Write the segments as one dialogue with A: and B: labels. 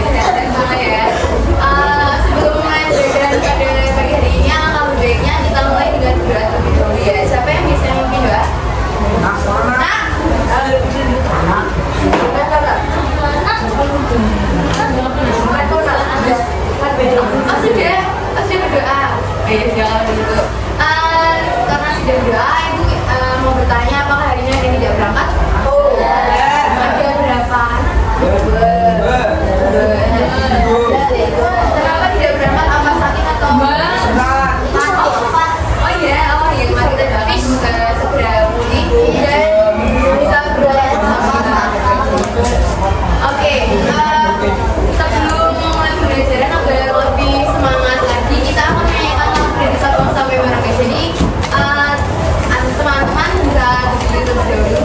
A: sehat-sehat semua ya. Sebelum mulai belajar pada pagi hari ini, alangkah baiknya kita mulai dengan doa terlebih dahulu ya. Siapa yang bisa memimpin doa? Nak. Sudah berdoa. Jangan begitu. Karena sudah berdoa, ibu mau bertanya apakah hari ini ada yang tidak berangkat? Ada berapa anak? Kenapa tidak berangkat? Apa sakit atau Oh iya, kemarin kita habis segera pulih dan bisa berdoa bersama. Oke, sebelum mulai pembelajaran agar lebih semangat lagi, kita akan menyanyikan lagu dari Sabang sampai Merauke. Jadi teman-teman bisa berdiri terlebih dahulu.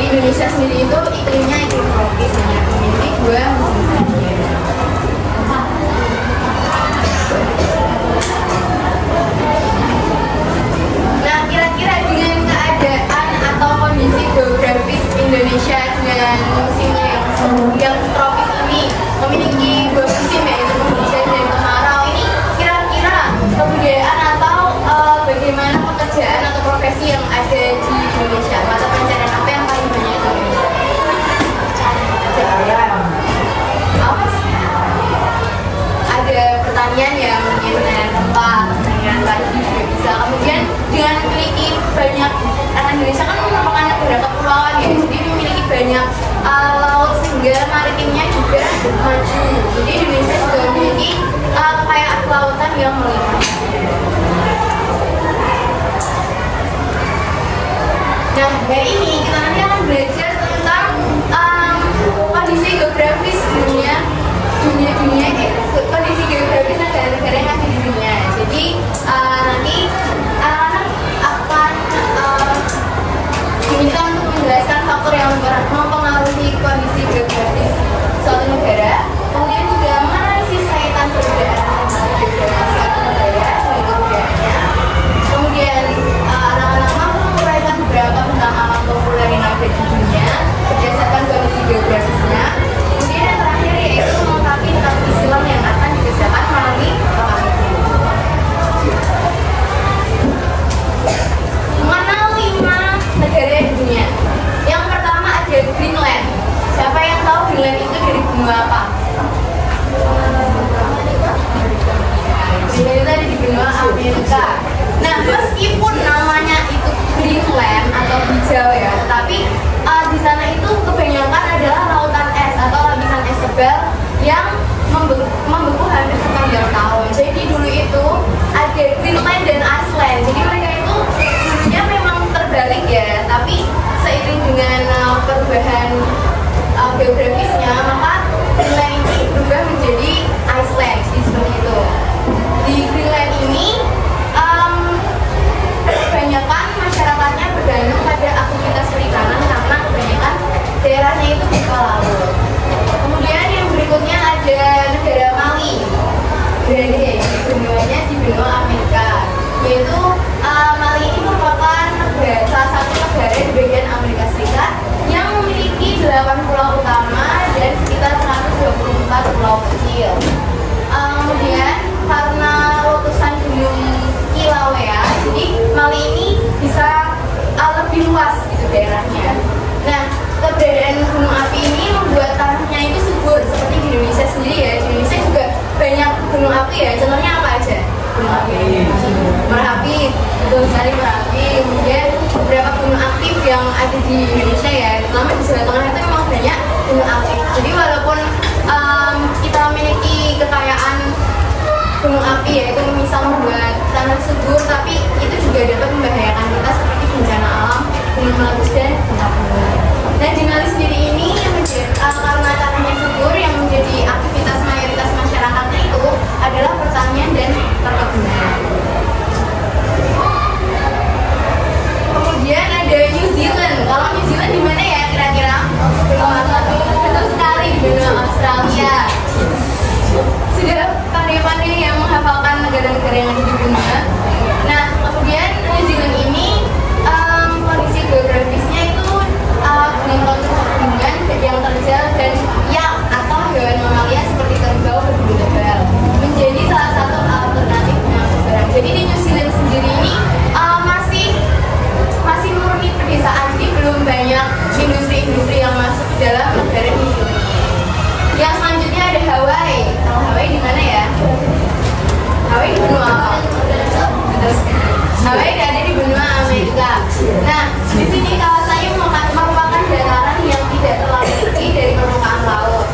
A: Indonesia sendiri itu iklimnya iklim tropis, hanya memiliki dua musim saja. Nah, kira-kira dengan keadaan atau kondisi geografis Indonesia dengan musimnya yang tropis ini memiliki dua musim, yaitu penghujan dan kemarau ini, kira-kira kebudayaan atau bagaimana pekerjaan atau profesi yang ada di Indonesia, mata pencarian apa yang paling banyak di Indonesia? global yang membeku hampir sepanjang tahun. Jadi dulu itu ada Greenland dan Iceland. Jadi mereka itu dulunya memang terbalik ya, tapi seiring dengan perubahan geografisnya, maka Greenland ini berubah menjadi Iceland, seperti itu. Di Greenland ini kebanyakan masyarakatnya bergantung pada aktivitas perikanan karena kebanyakan daerahnya itu buka laut. Kemudian yang berikutnya ada negara Mali, berada di benuanya di benua Amerika, yaitu Mali ini merupakan salah satu negara di bagian Amerika Serikat yang memiliki 8 pulau utama dan sekitar 124 pulau kecil. Kemudian karena letusan gunung Kilauea, jadi Mali ini bisa lebih luas gitu daerahnya. Nah, keberadaan gunung api ini membuat tanahnya itu subur seperti di Indonesia sendiri ya. Di Indonesia juga banyak gunung api ya. Contohnya apa aja? Gunung api Merapi, betul sekali Merapi. Kemudian beberapa gunung aktif yang ada di Indonesia ya, terutama di Jawa Tengah itu memang banyak gunung aktif. Jadi walaupun kita memiliki kekayaan gunung api ya, itu misal membuat tanah subur, tapi itu juga dapat membahayakan kita seperti bencana alam, gunung meletus dan gempa bumi. Nah, di Mali sendiri ini karena tanahnya subur, yang menjadi aktivitas mayoritas masyarakatnya itu adalah pertanian dan perkebunan. Kemudian ada New Zealand. Kalau New Zealand di mana ya kira-kira? Betul sekali, di benua Australia. Sudah pandai-pandai yang menghafalkan negara-negara yang ada di dunia. Nah, kemudian New Zealand ini kondisi geografisnya itu dengan kontur yang terjal dan yak atau hewan mamalia seperti kerbau berbulu tebal menjadi salah satu alternatif pengangkut barang. Jadi di New Zealand sendiri ini masih murni pedesaan, jadi belum banyak industri-industri yang masuk ke dalam negara New Zealand. Yang selanjutnya ada Hawaii. Kalau Hawaii di mana ya? Hawaii di benua apa? Hawaii ada di benua Amerika. Nah, di sini kawasannya merupakan dataran yang tidak terlalu tinggi dari permukaan laut.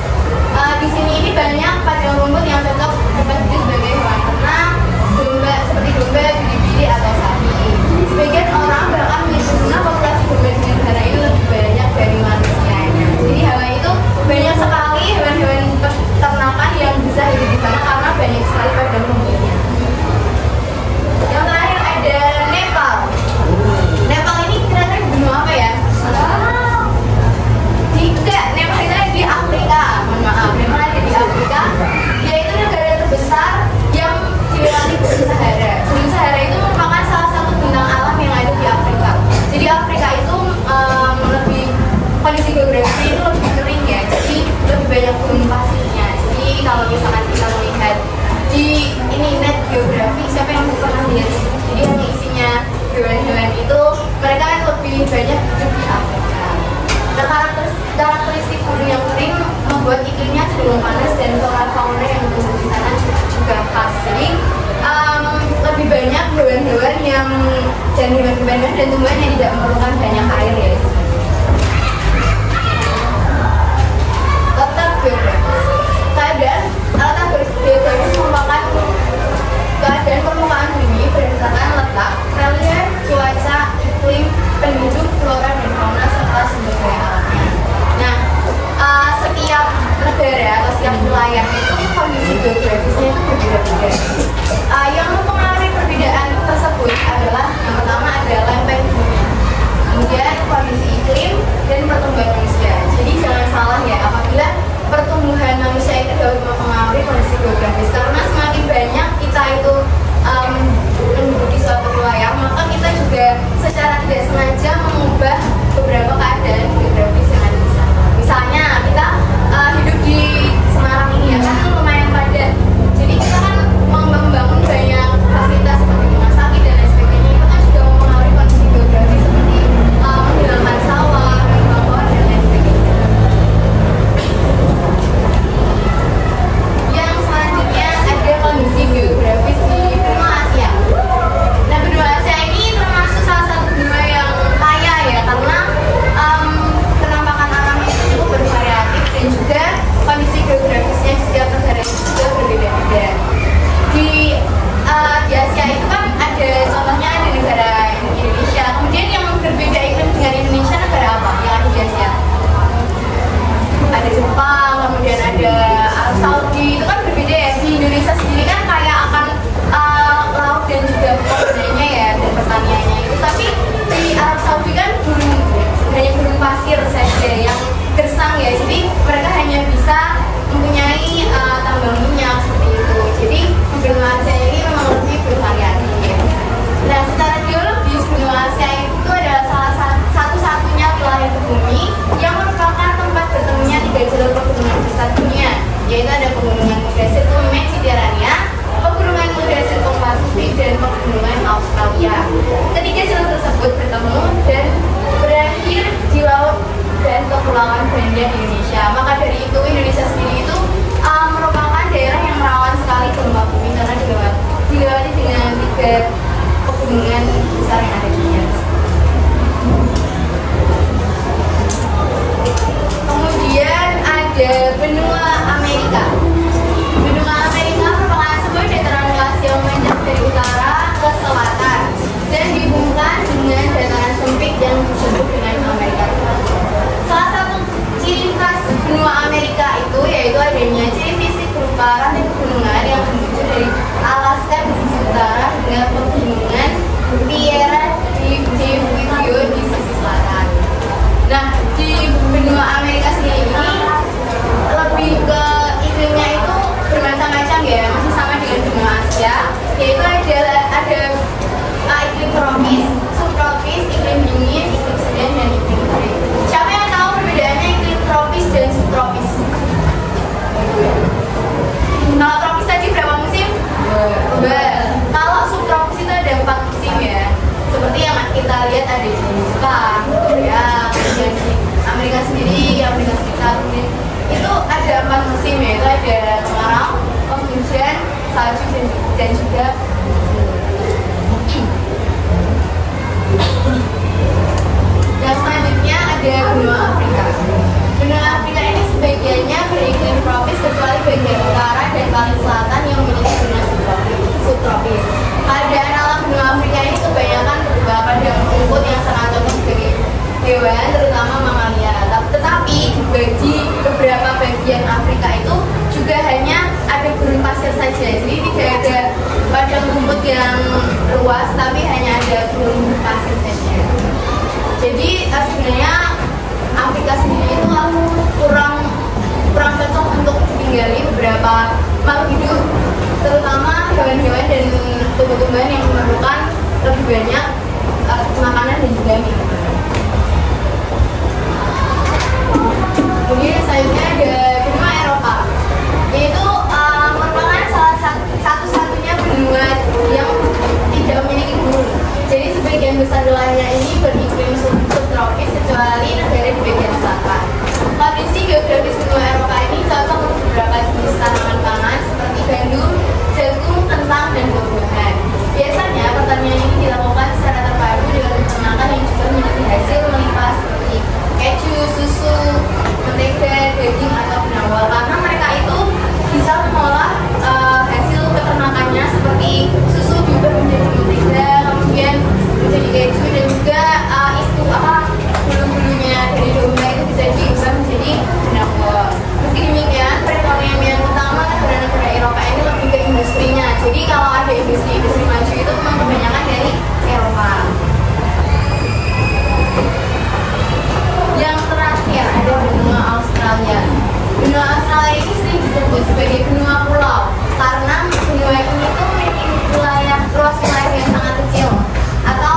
A: Di sini ini banyak padang rumput yang cocok dapat hidup sebagai hewan ternak, seperti domba, bili-bili atau sapi. Sebagian orang bahkan menyebutnya populasi domba di negara ini lebih banyak dari manusianya. Jadi Hawaii itu banyak sekali hewan-hewan ternakan yang bisa hidup di sana karena banyak sekali padang rumputnya. Yang terakhir ada Nepal. Nepal ini kira-kira di benua apa ya? Nepal itu ada di Afrika. Mohon maaf, Nepal ada di Afrika. Yaitu negara terbesar yang dilewati Gurun Sahara. Gurun Sahara itu merupakan salah satu bentang alam yang ada di Afrika. Jadi Afrika itu lebih kondisi geografis itu lebih kering ya. Jadi lebih banyak gunung pasirnya. Jadi kalau misalkan kita melihat di ini net geografi, siapa yang pernah lihat? Jadi yang isinya hewan-hewan itu mereka kan lebih banyak hidup di Afrika. Nah, karakteristik gunung yang kering membuat iklimnya cenderung panas dan flora-fauna yang tumbuh di sana juga khas. Jadi lebih banyak hewan-hewan yang dan hewan-hewan dan tumbuhan yang tidak memerlukan banyak air ya. Letak geografis. Letak geografis merupakan keadaan permukaan bumi berdasarkan letak, relief, cuaca, iklim, penduduk, flora dan fauna serta sumber daya alamnya. Nah, setiap negara atau setiap wilayah itu kondisi geografisnya itu berbeda-beda. Yang mempengaruhi perbedaan tersebut adalah yang pertama ada lempeng bumi, kemudian kondisi iklim dan pertumbuhan manusia. Jadi jangan salah ya, apabila pertumbuhan manusia itu dapat mempengaruhi kondisi geografis, karena semakin banyak kita itu kepulauan Banda di Indonesia. Maka dari itu Indonesia sendiri itu merupakan daerah yang rawan sekali gempa bumi karena dilewati dengan 3 pegunungan besar yang ada di dunia. Kemudian ada benua Amerika. Benua Amerika merupakan sebuah dataran luas yang memanjang dari utara ke selatan dan dihubungkan dengan dataran sempit yang disebut dengan Amerika. Salah satu ciri khas benua Amerika itu yaitu adanya ciri fisik berupa rantai pegunungan yang menuju dari Alaska di sisi utara hingga pegunungan Sierra di Video di sisi selatan. Nah, di benua Amerika sendiri ini lebih ke iklimnya itu bermacam-macam ya, masih sama dengan benua Asia, yaitu ada iklim tropis, subtropis, iklim dingin, iklim sedang, dan iklim kering. Siapa yang tahu perbedaannya iklim tropis dan subtropis? Kalau tropis tadi berapa musim? 2. Kalau subtropis itu ada 4 musim ya, seperti yang kita lihat ada di Jepang, Korea, kemudian di Amerika sendiri, Amerika Serikat, itu ada 4 musim yaitu ada kemarau, penghujan, salju, dan juga yang selanjutnya ada benua Afrika. Benua Afrika ini sebagiannya beriklim tropis kecuali bagian utara dan paling selatan yang memiliki benua subtropis. Keadaan alam benua Afrika ini kebanyakan berupa padang rumput yang sangat cocok sebagai hewan, terutama mamalia. Tetapi di beberapa bagian Afrika itu juga hanya ada gurun pasir saja. Jadi tidak ada padang rumput yang luas, tapi hanya ada gurun pasir saja. Jadi sebenarnya Afrika sendiri itu kurang cocok untuk tinggali beberapa makhluk hidup, terutama hewan-hewan dan tumbuh-tumbuhan yang memerlukan lebih banyak makanan dan juga minuman. Kemudian selanjutnya ada benua Eropa, yaitu merupakan satu-satunya benua yang tidak memiliki gurun. Jadi sebagian besar wilayahnya ini beriklim subtropis kecuali negara di bagian selatan. Kondisi geografis benua Eropa ini cocok untuk beberapa jenis tanaman pangan seperti gandum, jagung, kentang, dan buah-buahan. Biasanya pertanian ini dilakukan secara terpadu dengan peternakan yang juga memiliki hasil melimpah seperti keju, susu, mentega, daging, atau benawal, karena mereka itu bisa mengolah hasil peternakannya seperti susu diubah menjadi mentega, kemudian menjadi keju, dan juga bulu-bulunya dari domba itu bisa diubah menjadi benawal. Meski demikian, perekonomian utama negara-negara Eropa ini lebih ke industrinya. Jadi kalau ada industri maju itu memang kebanyakan dari Eropa. Yang terakhir ada benua Australia. Benua Australia ini sering disebut sebagai benua pulau karena benua ini tuh memiliki luas wilayah yang sangat kecil atau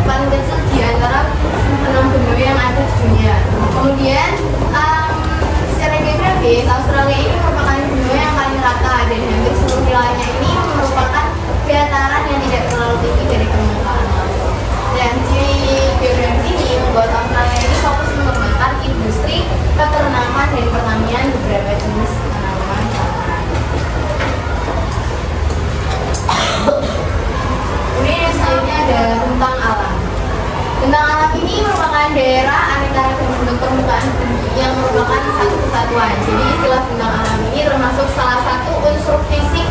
A: paling kecil di antara 6 benua yang ada di dunia. Kemudian secara geografis Australia ini merupakan benua yang paling rata dan hampir seluruh wilayahnya ini merupakan dataran yang tidak terlalu tinggi dari permukaan laut. Dan ciri geografis ini membuat Australia ini fokus mengembangkan industri peternakan dan pertanian beberapa jenis tanaman pangan. Kemudian yang selanjutnya ada bentang alam. Bentang alam ini merupakan daerah aneka ragam bentuk permukaan bumi yang merupakan satu kesatuan. Jadi istilah bentang alam ini termasuk salah satu unsur fisik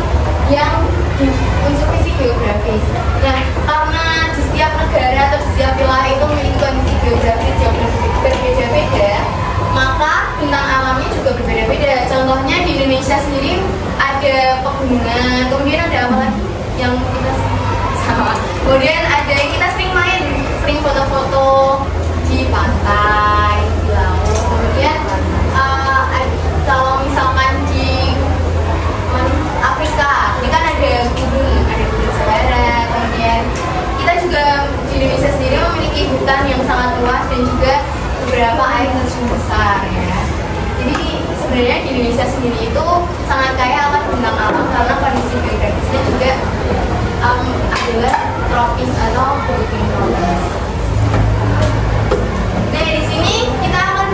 A: geografis. Nah, karena di setiap negara atau di setiap wilayah itu memiliki kondisi geografis yang berbeda-beda, maka bentang alamnya juga berbeda-beda. Contohnya di Indonesia sendiri ada pegunungan, kemudian ada apa lagi yang kita sama. Kemudian ada kita sering foto-foto di pantai, di laut. Kemudian kalau misalkan di Afrika, ini kan ada gunung Sahara. Kemudian kita juga di Indonesia sendiri memiliki hutan yang sangat luas dan juga beberapa air terjun besar ya. Jadi sebenarnya di Indonesia sendiri itu sangat kaya akan bentang alam karena kondisi geografisnya juga adalah tropis atau iklim tropis. Nah, di sini kita akan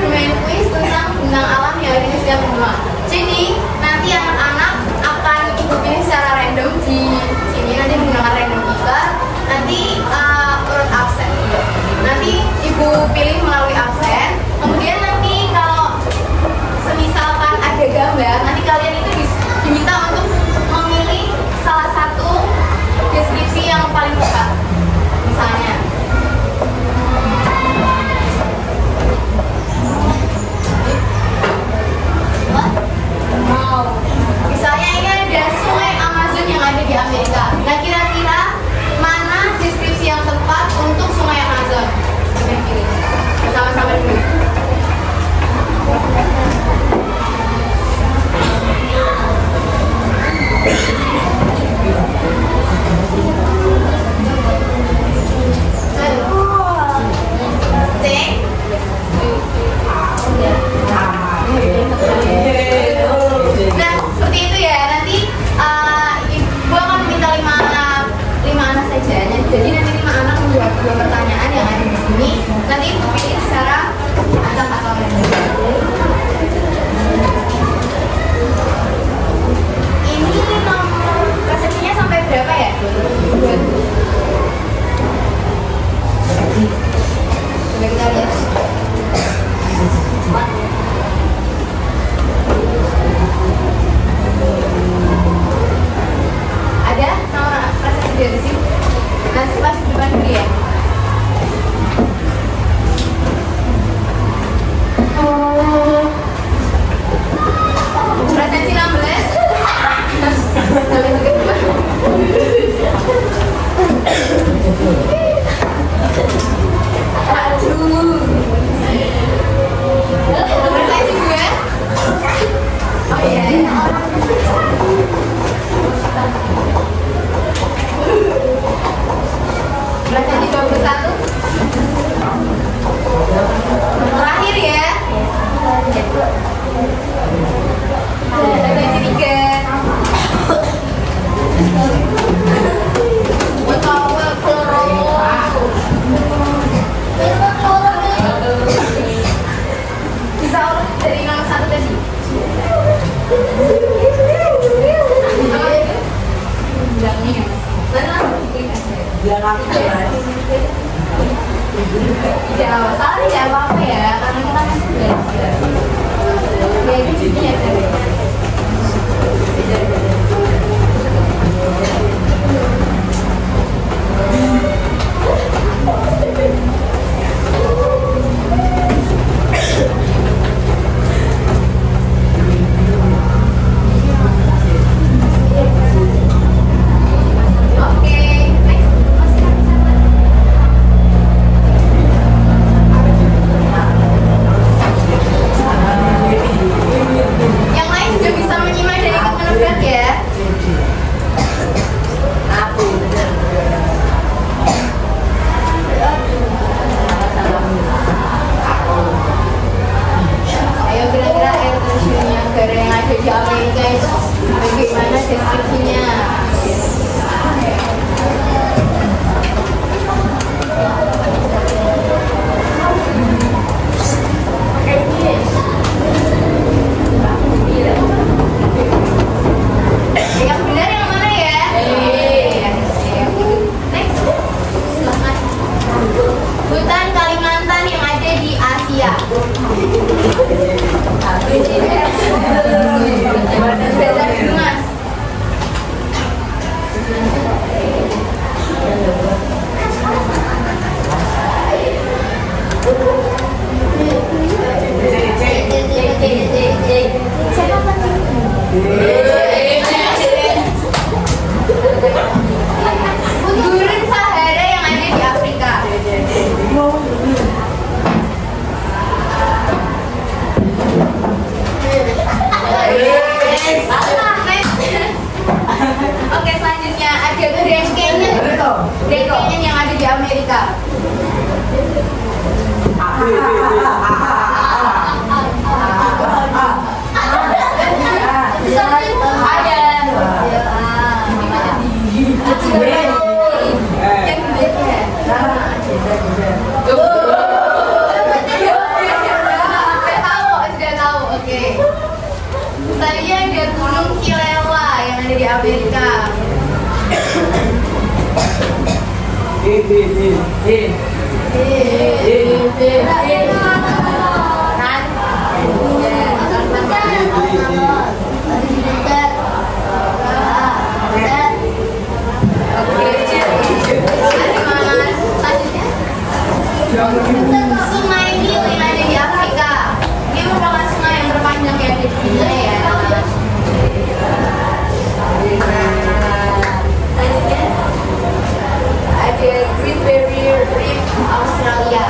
A: ya. Jadi nanti 5 anak menjawab 2 pertanyaan yang ada di sini. Nanti dipilih secara acak atau random. Ini nomor persepsinya sampai berapa ya? 2. Coba kita lihat. Ada nomor persepsi dari sini. Nanti pas di depan dulu ya. Persepsi 16. Sampai ke depan. Aduh. Persepsi 2. Oh iya. Persepsi 21. Terakhir ya. Persepsi 3. Bisa urut dari nomor 1 tadi. Tidak salah, tidak apa-apa ya, karena kita masih belajar. Ya, di sini ya. Yang lain juga bisa menyimak dan ikut menebak ya. Ayo kira-kira air terjun negara yang ada di Amerika itu bagaimana deskripsinya? Yang benar yang mana ya? Next, silakan. Hutan Kalimantan yang ada di Asia. Belajar dulu mas. Gurun Sahara yang ada di Afrika. Oke, selanjutnya ada Grand Canyon. Grand Canyon yang ada di Amerika. Sudah tahu, oke. Selanjutnya ada Gunung Kilewa yang ada di Amerika. Sungai Nil yang ada di Afrika. Ini merupakan sungai yang terpanjang yang ada di dunia ya. Selanjutnya ada Great Barrier Reef Australia.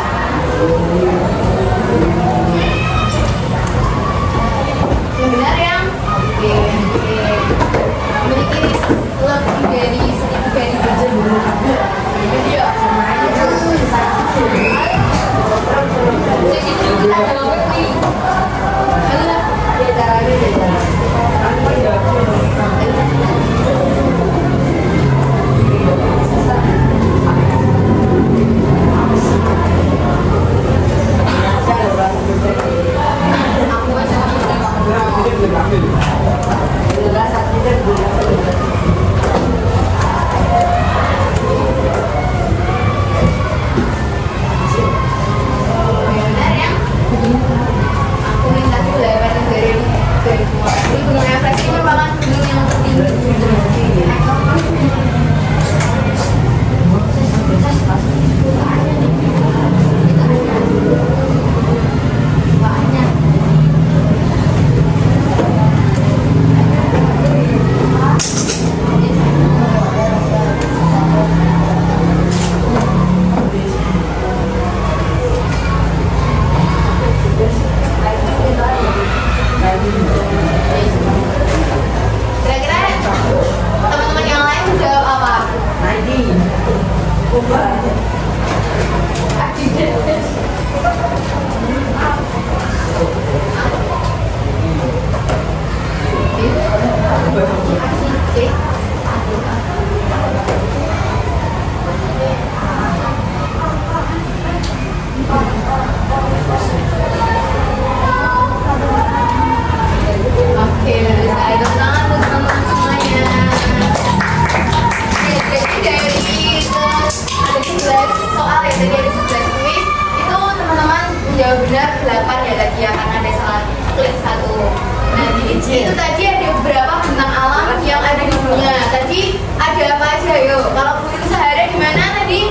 A: Itu tadi ada beberapa bentang alam yang ada di dunia. Tadi ada apa aja yo? Kalau Bukit Sahara di mana tadi?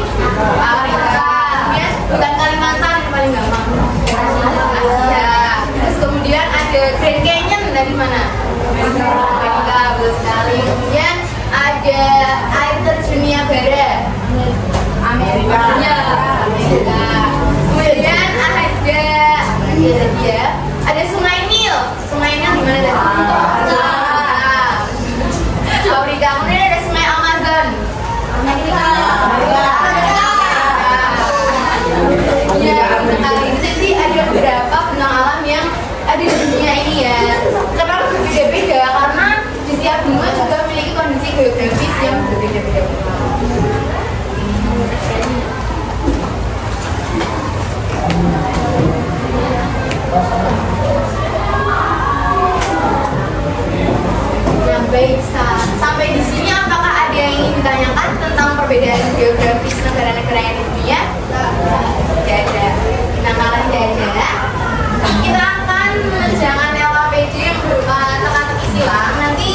A: Afrika. Ya, hutan Kalimantan yang paling gampang. Asia. Terus kemudian ada Grand Canyon dari mana? Amerika, betul sekali. Kemudian ada air terjun Niagara. Amerika. Ya, Amerika. Kemudian ada Sungai Nil. Sungai Nil di mana tadi? Afrika. Kemudian ada Sungai Amazon. Amerika. Ya, sekali. Jadi ada beberapa benang alam yang ada di dunia ini ya. Kenapa berbeda-beda? Karena di setiap benua juga memiliki kondisi geografis yang berbeda-beda. Baik, sampai di sini apakah ada yang ingin ditanyakan tentang perbedaan geografis negara-negara yang di dunia? Tidak ada. Nah, tidak ada. Kita akan mengerjakan LKPD yang berupa teka-teki silang. Nanti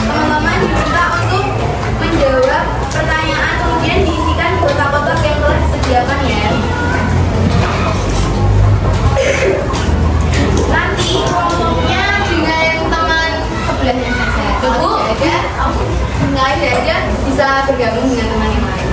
A: teman-teman diminta untuk menjawab pertanyaan kemudian diisikan di kotak-kotak yang telah disediakan ya. Nanti kelompoknya dengan teman sebelahnya saja. Tunggu aja bisa bergabung dengan teman yang lain.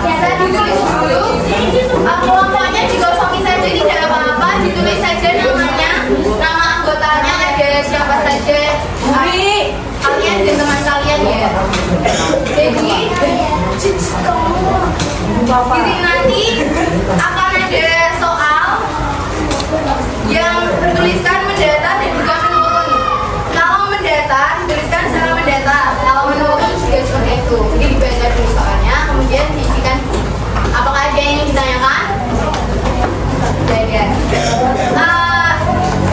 A: Bisa ditulis dulu. Kelompoknya dikosongi saja, tidak apa-apa. Ditulis saja namanya, nama anggotanya ada siapa saja. Kalian dan teman kalian ya. Jadi nanti akan ada soal yang bertuliskan mendata dan juga menurun. Kalau mendata dituliskan secara mendata, kalau menurun juga seperti itu. Jadi dibaca dulu soalnya, kemudian diisikan. Apakah ada yang ingin ditanyakan? Tidak ada.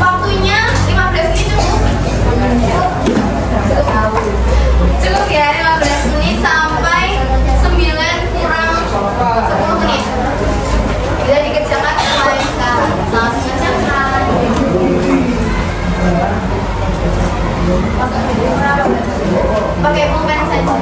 A: Waktunya 15 menit cukup ya, 15 menit sampai 9 kurang 10 menit. Bisa dikerjakan yang lain sekarang. Selamat mengerjakan. Pakai pulpen saja.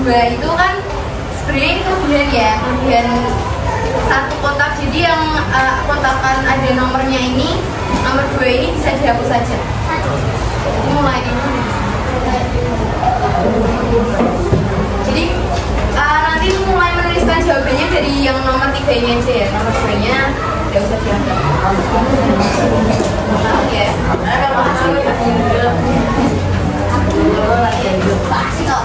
A: dua itu kan sebenarnya ini kelebihan ya, kelebihan satu kotak. Jadi yang kotakan ada nomornya ini, nomor 2 ini bisa dihapus saja. Mulai ini. Jadi nanti mulai menuliskan jawabannya dari yang nomor 3 ini aja ya. Nomor 2 nya tidak usah dianggap. Maaf ya. Ada makasih ya. Pasti kok.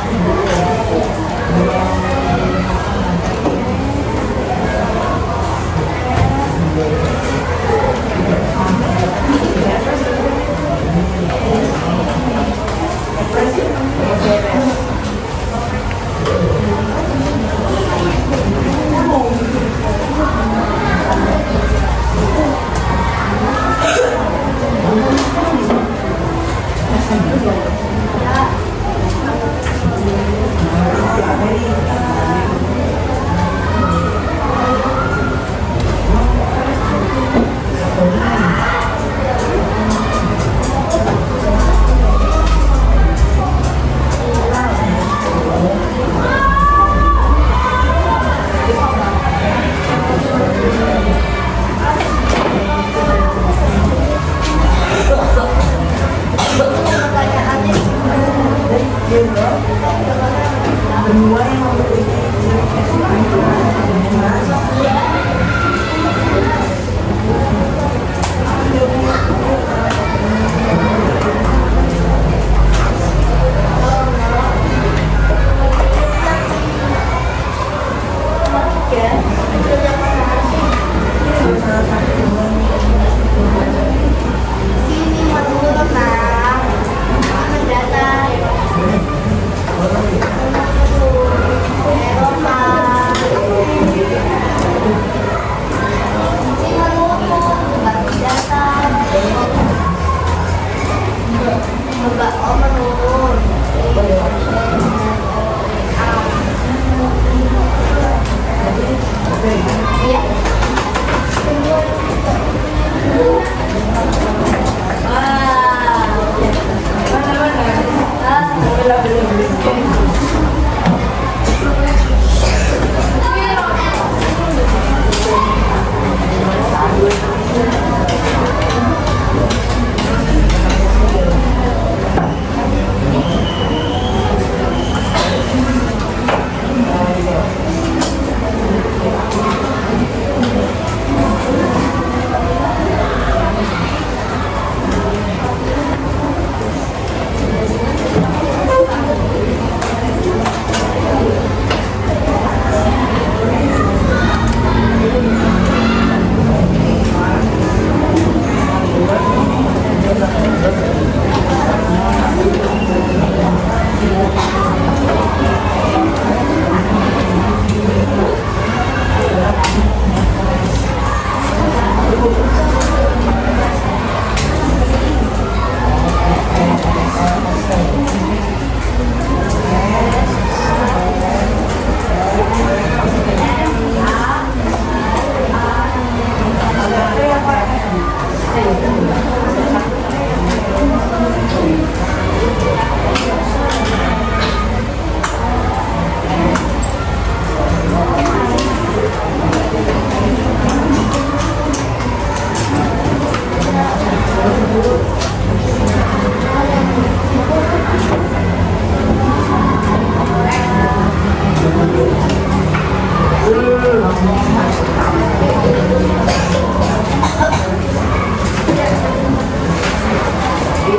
A: Ada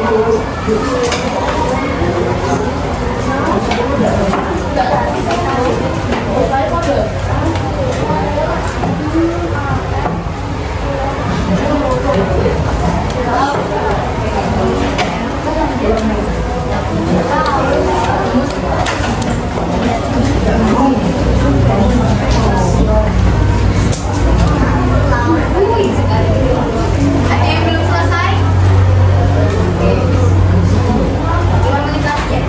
A: yang belum selesai? 5 menit lagi ya?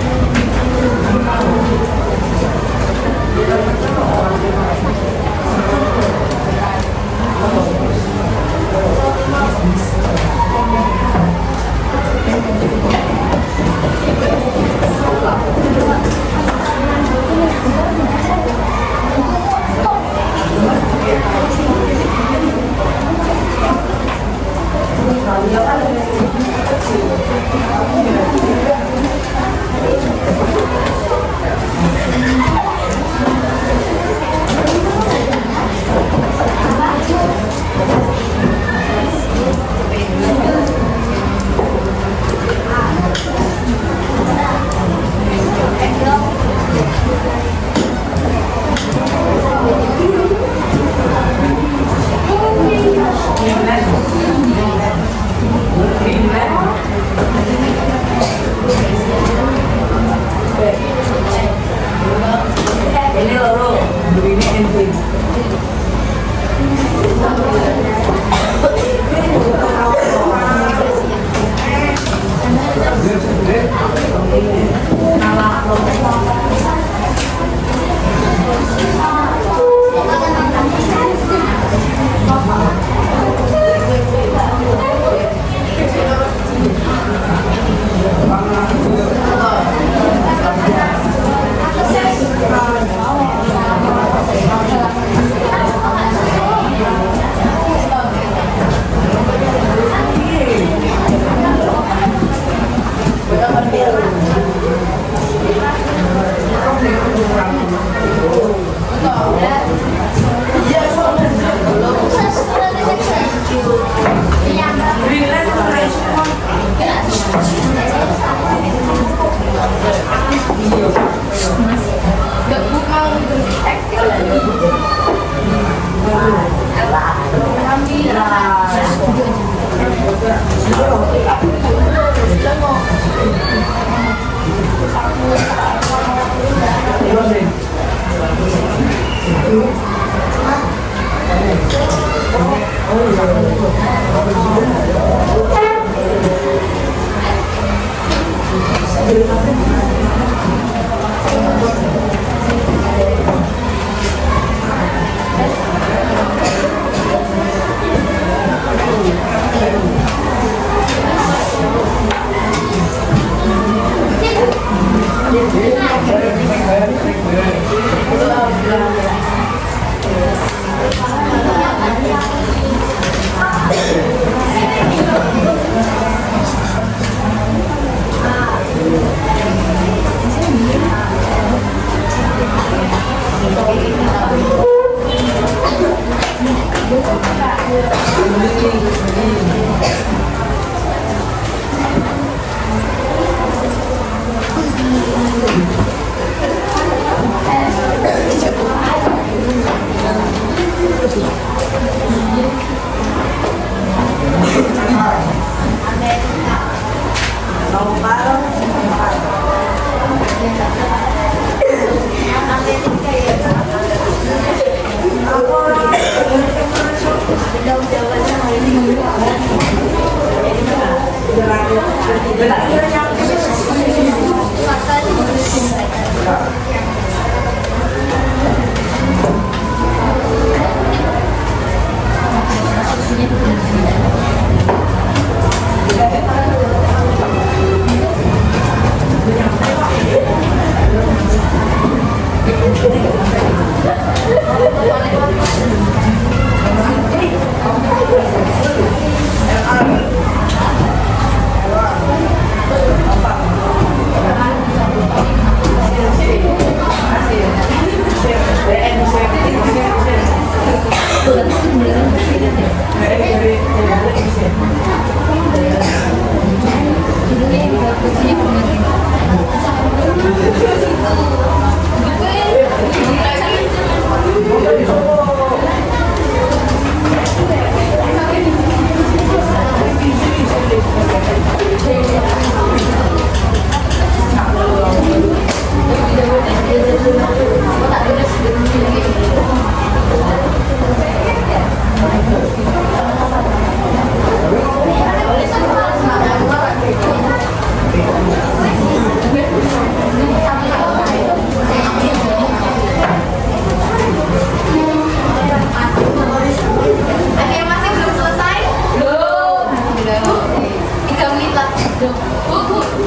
A: Di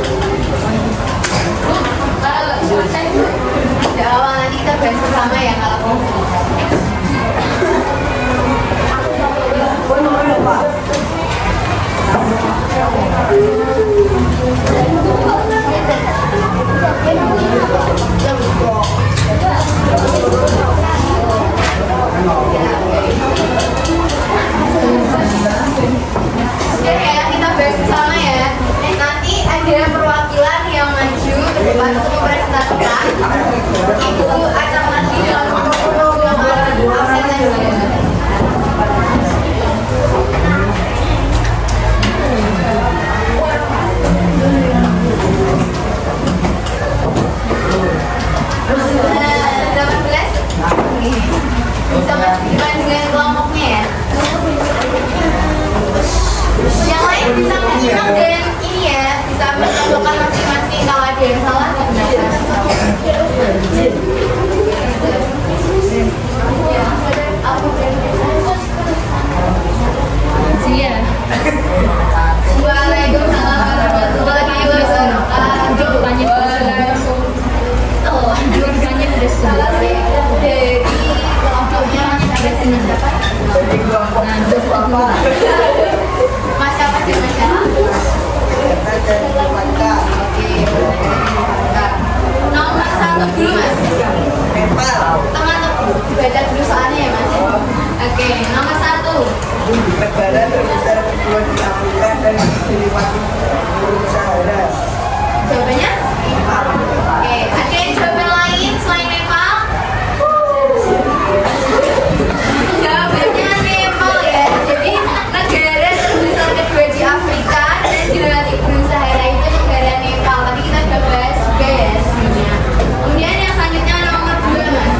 A: awal nanti kita bahas bersama ya kalau Oke ya, kita bahas bersama ya. Nanti ada perwakilan yang maju ke depan untuk mempresentasikan. Itu akan maju dalam absen saja. Bisa maju dengan kelompoknya ya. Yang lain bisa menyimak dan ini ya, bisa mencontohkan masing-masing kalau ada yang salah Waalaikumsalam warahmatullahi wabarakatuh. Dari kelompoknya ada siapa?
B: Dari kelompok apa?
A: Mas siapa sih Mas siapa?
B: Dari Warga.
A: Nomor 1 dulu Mas.
B: Nepal.
A: Tengah tuh dibaca dulu soalnya ya Mas. Oke, nomor 1.
B: Negara terbesar kedua di Afrika dan dilewati Gurun Sahara.
A: Jawabannya? Oke, ada yang jawaban lain selain Nepal? Jawabannya Nepal ya. Jadi negara terbesar kedua di Afrika dan dilewati Gurun Sahara itu negara Nepal. Tadi kita udah bahas juga ya sebelumnya. Kemudian yang selanjutnya nomor 2 Mas.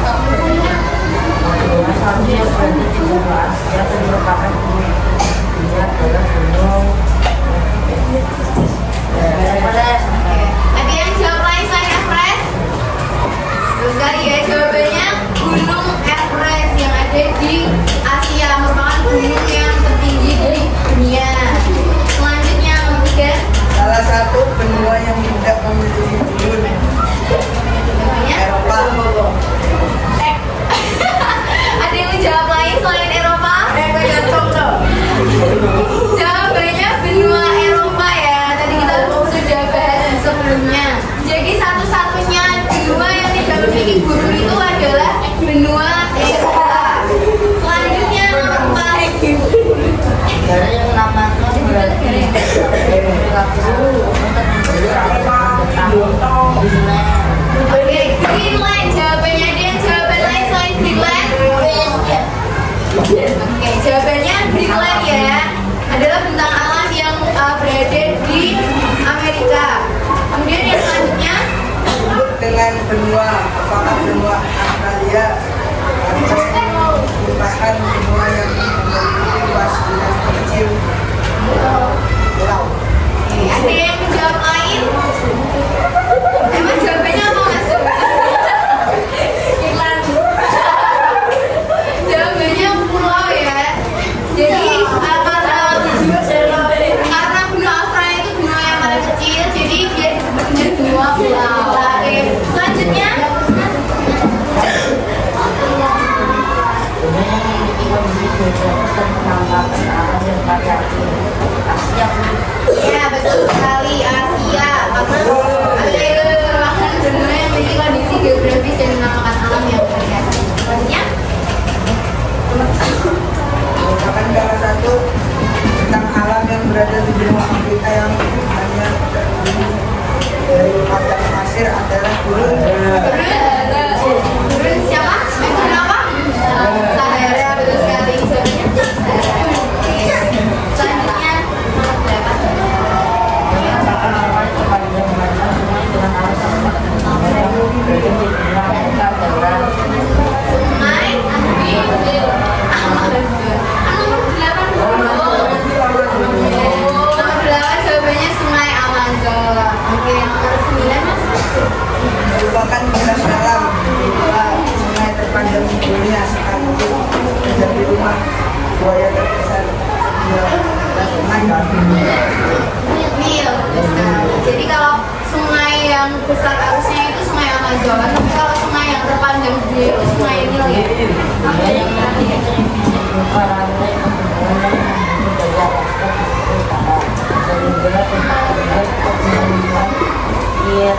B: Yang merupakan dunia adalah gunung Everest.
A: Ada yang jawab lain selain Everest? Terus sekali ya, jawabannya Gunung Everest yang ada di Asia, merupakan gunung yang tertinggi di dunia. Selanjutnya nomor 3.
B: Salah satu benua yang tidak memiliki gunung.
A: Jawabannya
B: Eropa.
A: Ada yang menjawab lain selain Eropa? Jawabannya benua Eropa ya. Tadi kita sudah bahas sebelumnya. Jadi satu-satunya benua yang tidak memiliki gunung itu adalah benua Eropa. Selanjutnya nomor 4.
B: Negara yang namanya berarti
A: Oke, Greenland. Jawabannya dia jawaban lain selain Greenland. Oke, jawabannya Greenland ya. Adalah bentang alam yang berada di Amerika. Kemudian yang selanjutnya
B: disebut dengan benua. Apakah benua Australia merupakan benua yang memiliki luas dan kecil pulau.
A: ada yang menjawab lain? Emang jawabannya apa Mas? Jawabannya pulau ya. Jadi karena benua Australia itu benua yang paling kecil, jadi dia disebut dengan benua pulau. Oke, selanjutnya ya betul sekali Asia. Karena Asia itu merupakan benua yang memiliki kondisi geografis dan menampakkan alam yang bervariasi. Selanjutnya
B: Merupakan salah satu bentang alam yang berada di benua Afrika yang hanya terdiri dari padang pasir adalah gurun
A: Gurun siapa? Gurun apa? Sahara, betul sekali. Selanjutnya nomor 8. Sungai Nomor 8 jawabannya Sungai Amazon. Oke, nomor 9 Mas.
B: merupakan beras dalam sungai terpanjang di dunia sekaligus menjadi rumah buaya terbesar di sungai.
A: Nil, betul sekali. Jadi kalau sungai yang besar arusnya itu sungai Amazon, tapi kalau sungai yang terpanjang di dunia itu sungai Nil ya.
C: Iya,